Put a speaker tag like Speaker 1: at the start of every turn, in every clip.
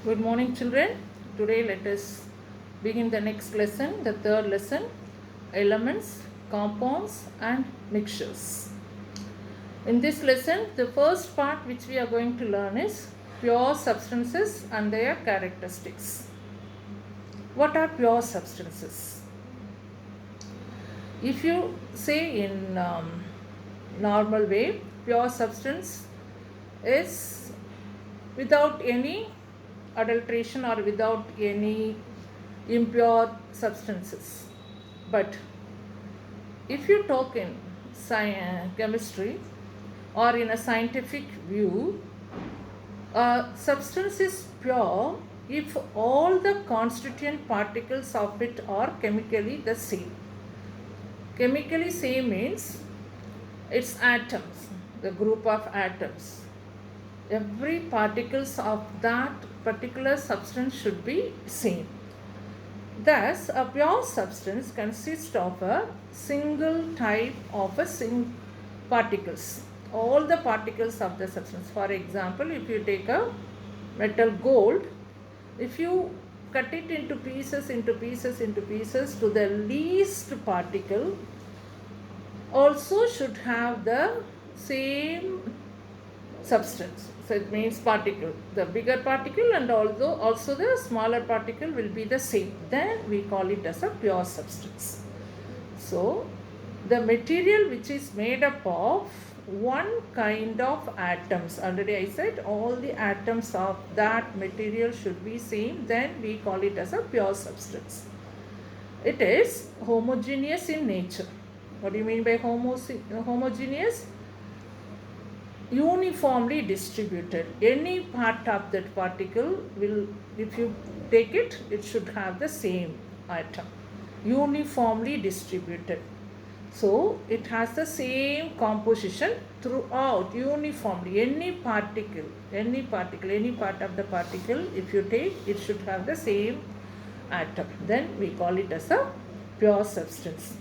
Speaker 1: Good morning, children. Today, let us begin the next lesson, the third lesson, elements, compounds, and mixtures. In this lesson, the first part which we are going to learn is pure substances and their characteristics. What are pure substances? If you say in normal way, pure substance is without any adulteration or without any impure substances. But if you talk in chemistry or in a scientific view, a substance is pure if all the constituent particles of it are chemically the same. Chemically same means its atoms, the group of atoms. Every particles of that particular substance should be same. Thus, a pure substance consists of a single type of particles. All the particles of the substance. For example, if you take a metal gold, if you cut it into pieces to the least particle, also should have the same substance. So it means particle. The bigger particle and also the smaller particle will be the same. Then we call it as a pure substance. So the material which is made up of one kind of atoms. Already I said all the atoms of that material should be same. Then we call it as a pure substance. It is homogeneous in nature. What do you mean by homogeneous? Uniformly distributed. Any part of that particle will, if you take it, it should have the same atom. Uniformly distributed. So it has the same composition throughout uniformly. Any part of the particle, if you take, it should have the same atom. Then we call it as a pure substance.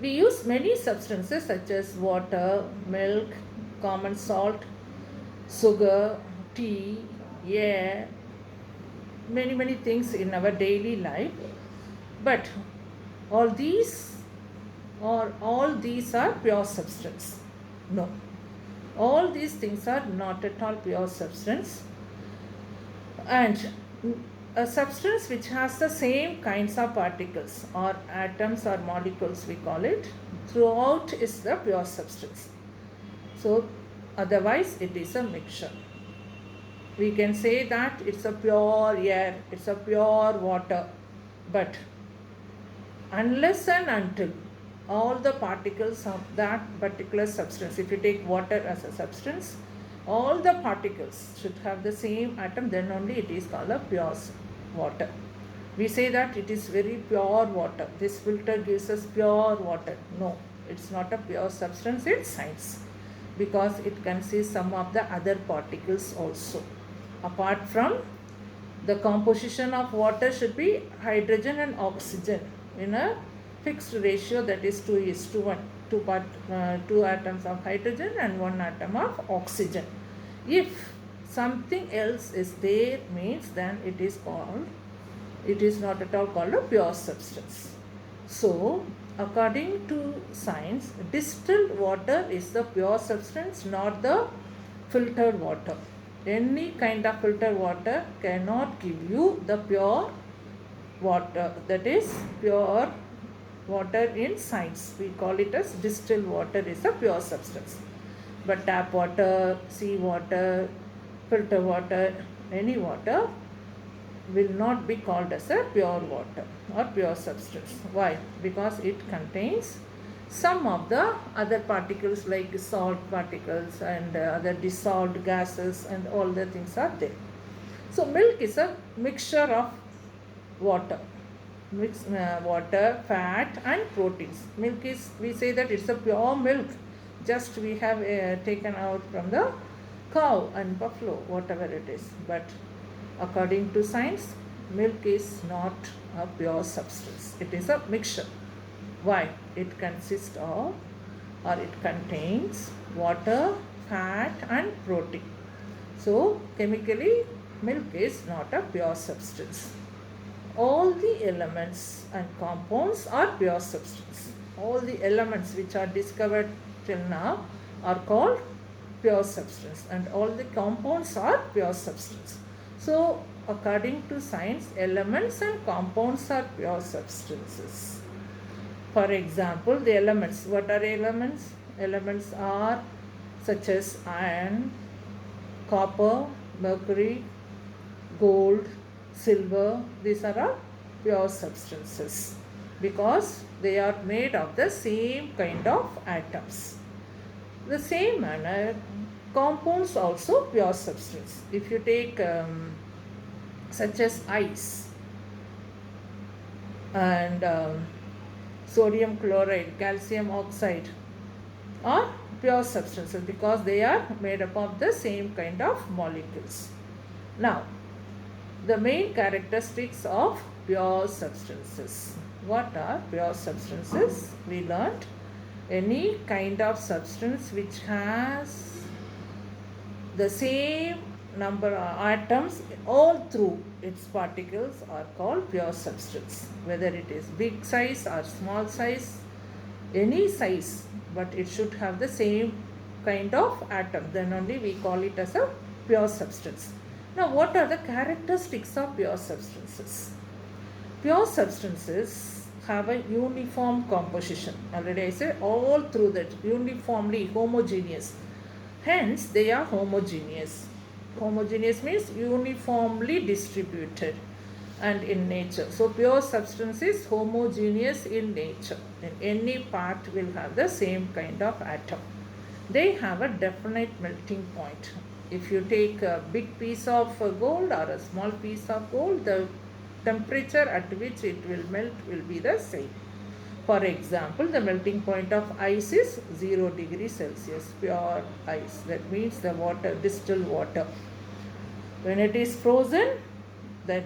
Speaker 1: We use many substances such as water, milk, common salt, sugar, tea, air, many things in our daily life. But all these are pure substance? No. All these things are not at all pure substance. And a substance which has the same kinds of particles or atoms or molecules, we call it, throughout is the pure substance. So otherwise it is a mixture. We can say that it's a pure air, it's a pure water, but unless and until all the particles of that particular substance, if you take water as a substance, all the particles should have the same atom, then only it is called a pure water. We say that it is very pure water. This filter gives us pure water. No, it's not a pure substance, it's science. Because it consists some of the other particles also. Apart from the composition of water should be hydrogen and oxygen in a fixed ratio, that is 2:1. Two atoms of hydrogen and one atom of oxygen. If something else is there, means then it is not at all called a pure substance. So according to science, distilled water is the pure substance, not the filtered water. Any kind of filtered water cannot give you the pure water, that is pure water in science. We call it as distilled water is a pure substance. But tap water, sea water, filter water, any water will not be called as a pure water or pure substance. Why? Because it contains some of the other particles like salt particles and other dissolved gases, and all the things are there. So milk is a mixture of water. Water, fat and proteins. Milk is, we say that it's a pure milk. Just we have taken out from the cow and buffalo, whatever it is. But according to science, milk is not a pure substance. It is a mixture. Why? It consists of, or it contains water, fat and protein. So chemically milk is not a pure substance. All the elements and compounds are pure substance. All the elements which are discovered till now are called pure substance, and all the compounds are pure substance. So, according to science, elements and compounds are pure substances. For example, the elements. What are elements? Elements are such as iron, copper, mercury, gold, silver. These are all pure substances because they are made of the same kind of atoms. The same manner, compounds also pure substance. If you take such as ice and sodium chloride, calcium oxide are pure substances because they are made up of the same kind of molecules. Now, the main characteristics of pure substances. What are pure substances? We learnt any kind of substance which has the same number of atoms all through its particles are called pure substance. Whether it is big size or small size, any size, but it should have the same kind of atom, then only we call it as a pure substance. Now, what are the characteristics of pure substances? Pure substances have a uniform composition. Already I said all through that, uniformly homogeneous. Hence, they are homogeneous. Homogeneous means uniformly distributed and in nature. So, pure substance is homogeneous in nature. In any part will have the same kind of atom. They have a definite melting point. If you take a big piece of gold or a small piece of gold, the temperature at which it will melt will be the same. For example, the melting point of ice is 0 degrees Celsius, pure ice. That means the water, distilled water. When it is frozen, that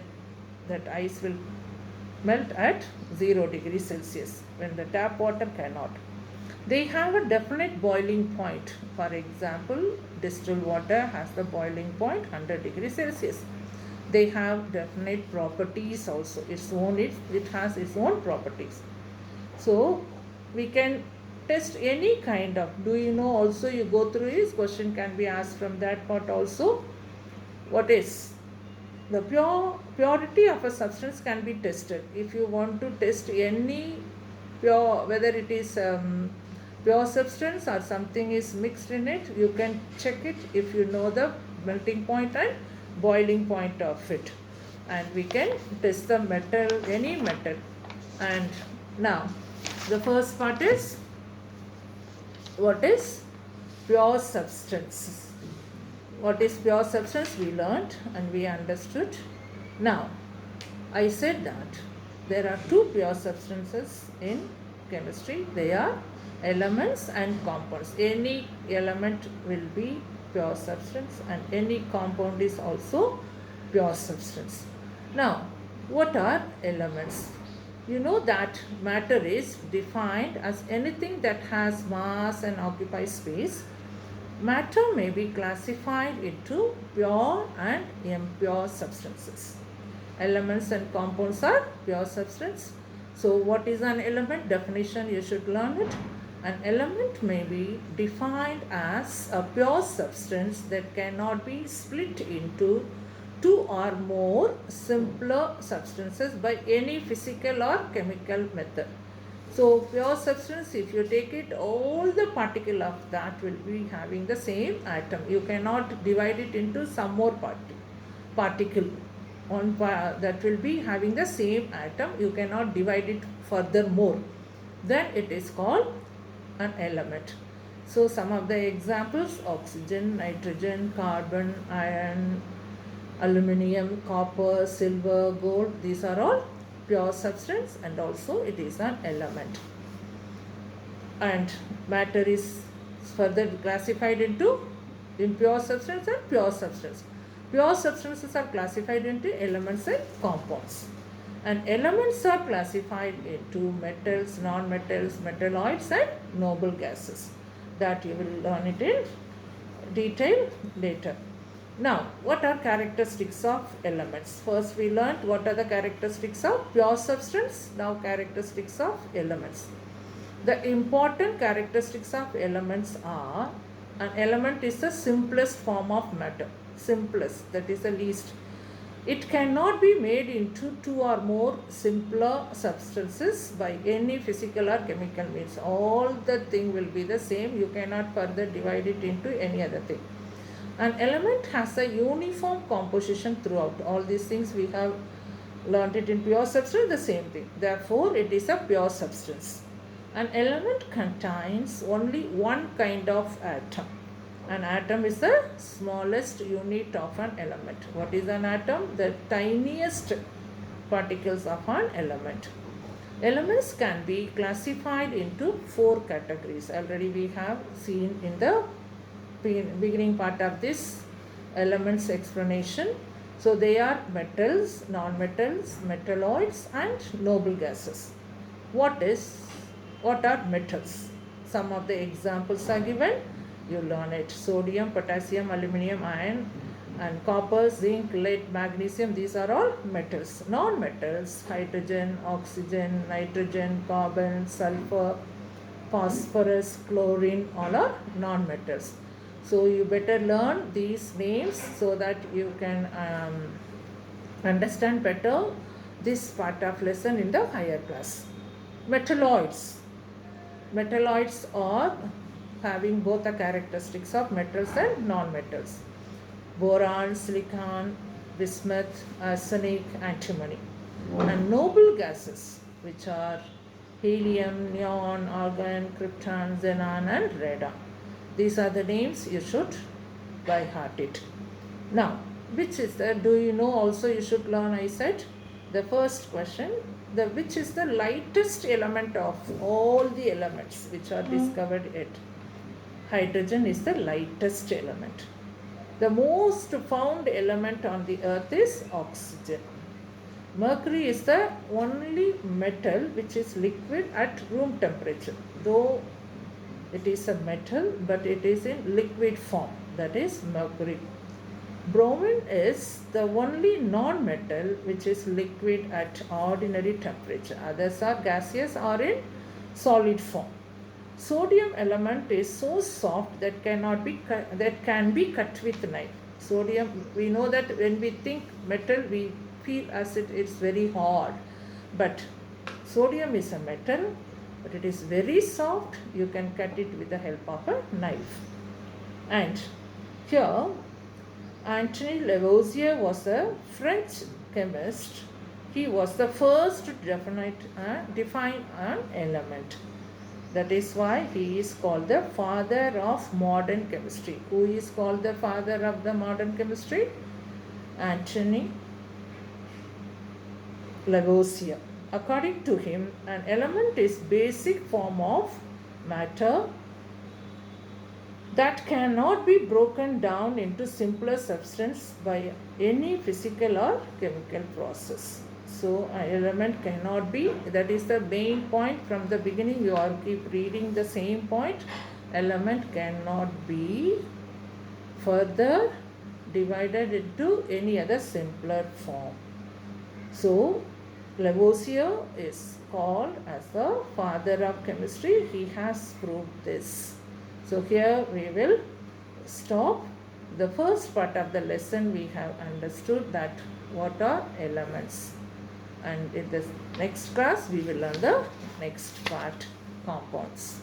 Speaker 1: ice will melt at 0 degrees Celsius, when the tap water cannot. They have a definite boiling point. For example, distilled water has the boiling point 100 degrees Celsius. They have definite properties also. It has its own properties. So, we can test any kind of, do you know also, you go through this question can be asked from that part also. What is the purity of a substance can be tested. If you want to test any pure, whether it is pure substance or something is mixed in it, you can check it if you know the melting point and boiling point of it, and we can test the metal, any metal. And now the first part is, what is pure substance? What is pure substance? We learnt and we understood. Now, I said that there are two pure substances in chemistry. They are elements and compounds. Any element will be pure substance and any compound is also pure substance. Now, what are elements? You know that matter is defined as anything that has mass and occupies space. Matter may be classified into pure and impure substances. Elements and compounds are pure substance. So, what is an element? Definition, you should learn it. An element may be defined as a pure substance that cannot be split into two or more simpler substances by any physical or chemical method. So, pure substance, if you take it, all the particle of that will be having the same atom. You cannot divide it into some more particle that will be having the same atom. You cannot divide it furthermore. Then it is called an element. So, some of the examples: oxygen, nitrogen, carbon, iron, aluminium, copper, silver, gold. These are all pure substance and also it is an element. And matter is further classified into impure substance and pure substance. Pure substances are classified into elements and compounds. And elements are classified into metals, non-metals, metalloids and noble gases. That you will learn it in detail later. Now, what are characteristics of elements? First, we learnt what are the characteristics of pure substance. Now, characteristics of elements. The important characteristics of elements are, an element is the simplest form of matter. Simplest, that is the least. It cannot be made into two or more simpler substances by any physical or chemical means. All the thing will be the same. You cannot further divide it into any other thing. An element has a uniform composition throughout. All these things we have learned it in pure substance, the same thing. Therefore, it is a pure substance. An element contains only one kind of atom. An atom is the smallest unit of an element. What is an atom? The tiniest particles of an element. Elements can be classified into four categories. Already we have seen in the beginning part of this elements explanation. So they are metals, non-metals, metalloids and noble gases. What are metals? Some of the examples are given. You learn it. Sodium, potassium, aluminum, iron and copper, zinc, lead, magnesium. These are all metals. Non-metals, hydrogen, oxygen, nitrogen, carbon, sulfur, phosphorus, chlorine, all are non-metals. So you better learn these names so that you can understand better this part of lesson in the higher class. Metalloids. Metalloids are having both the characteristics of metals and non-metals. Boron, silicon, bismuth, arsenic, antimony. And noble gases, which are helium, neon, argon, krypton, xenon and radon. These are the names you should by heart it. Now, which is the, do you know also you should learn, I said, the first question, which is the lightest element of all the elements which are discovered yet? Hydrogen is the lightest element. The most found element on the earth is oxygen. Mercury is the only metal which is liquid at room temperature. Though it is a metal, but it is in liquid form. That is mercury. Bromine is the only non-metal which is liquid at ordinary temperature. Others are gaseous or in solid form. Sodium element is so soft that can be cut with knife. Sodium, we know that when we think metal, we feel as it's very hard. But sodium is a metal, but it is very soft. You can cut it with the help of a knife. And here, Antoine Lavoisier was a French chemist. He was the first to define an element. That is why he is called the father of modern chemistry. Who is called the father of the modern chemistry? Antoine Lavoisier. According to him, an element is basic form of matter that cannot be broken down into simpler substance by any physical or chemical process. So an element cannot be, that is the main point from the beginning. You are keep reading the same point. Element cannot be further divided into any other simpler form. So Lavoisier is called as the father of chemistry. He has proved this. So here we will stop. The first part of the lesson we have understood that what are elements. And in the next class we will learn the next part, compounds.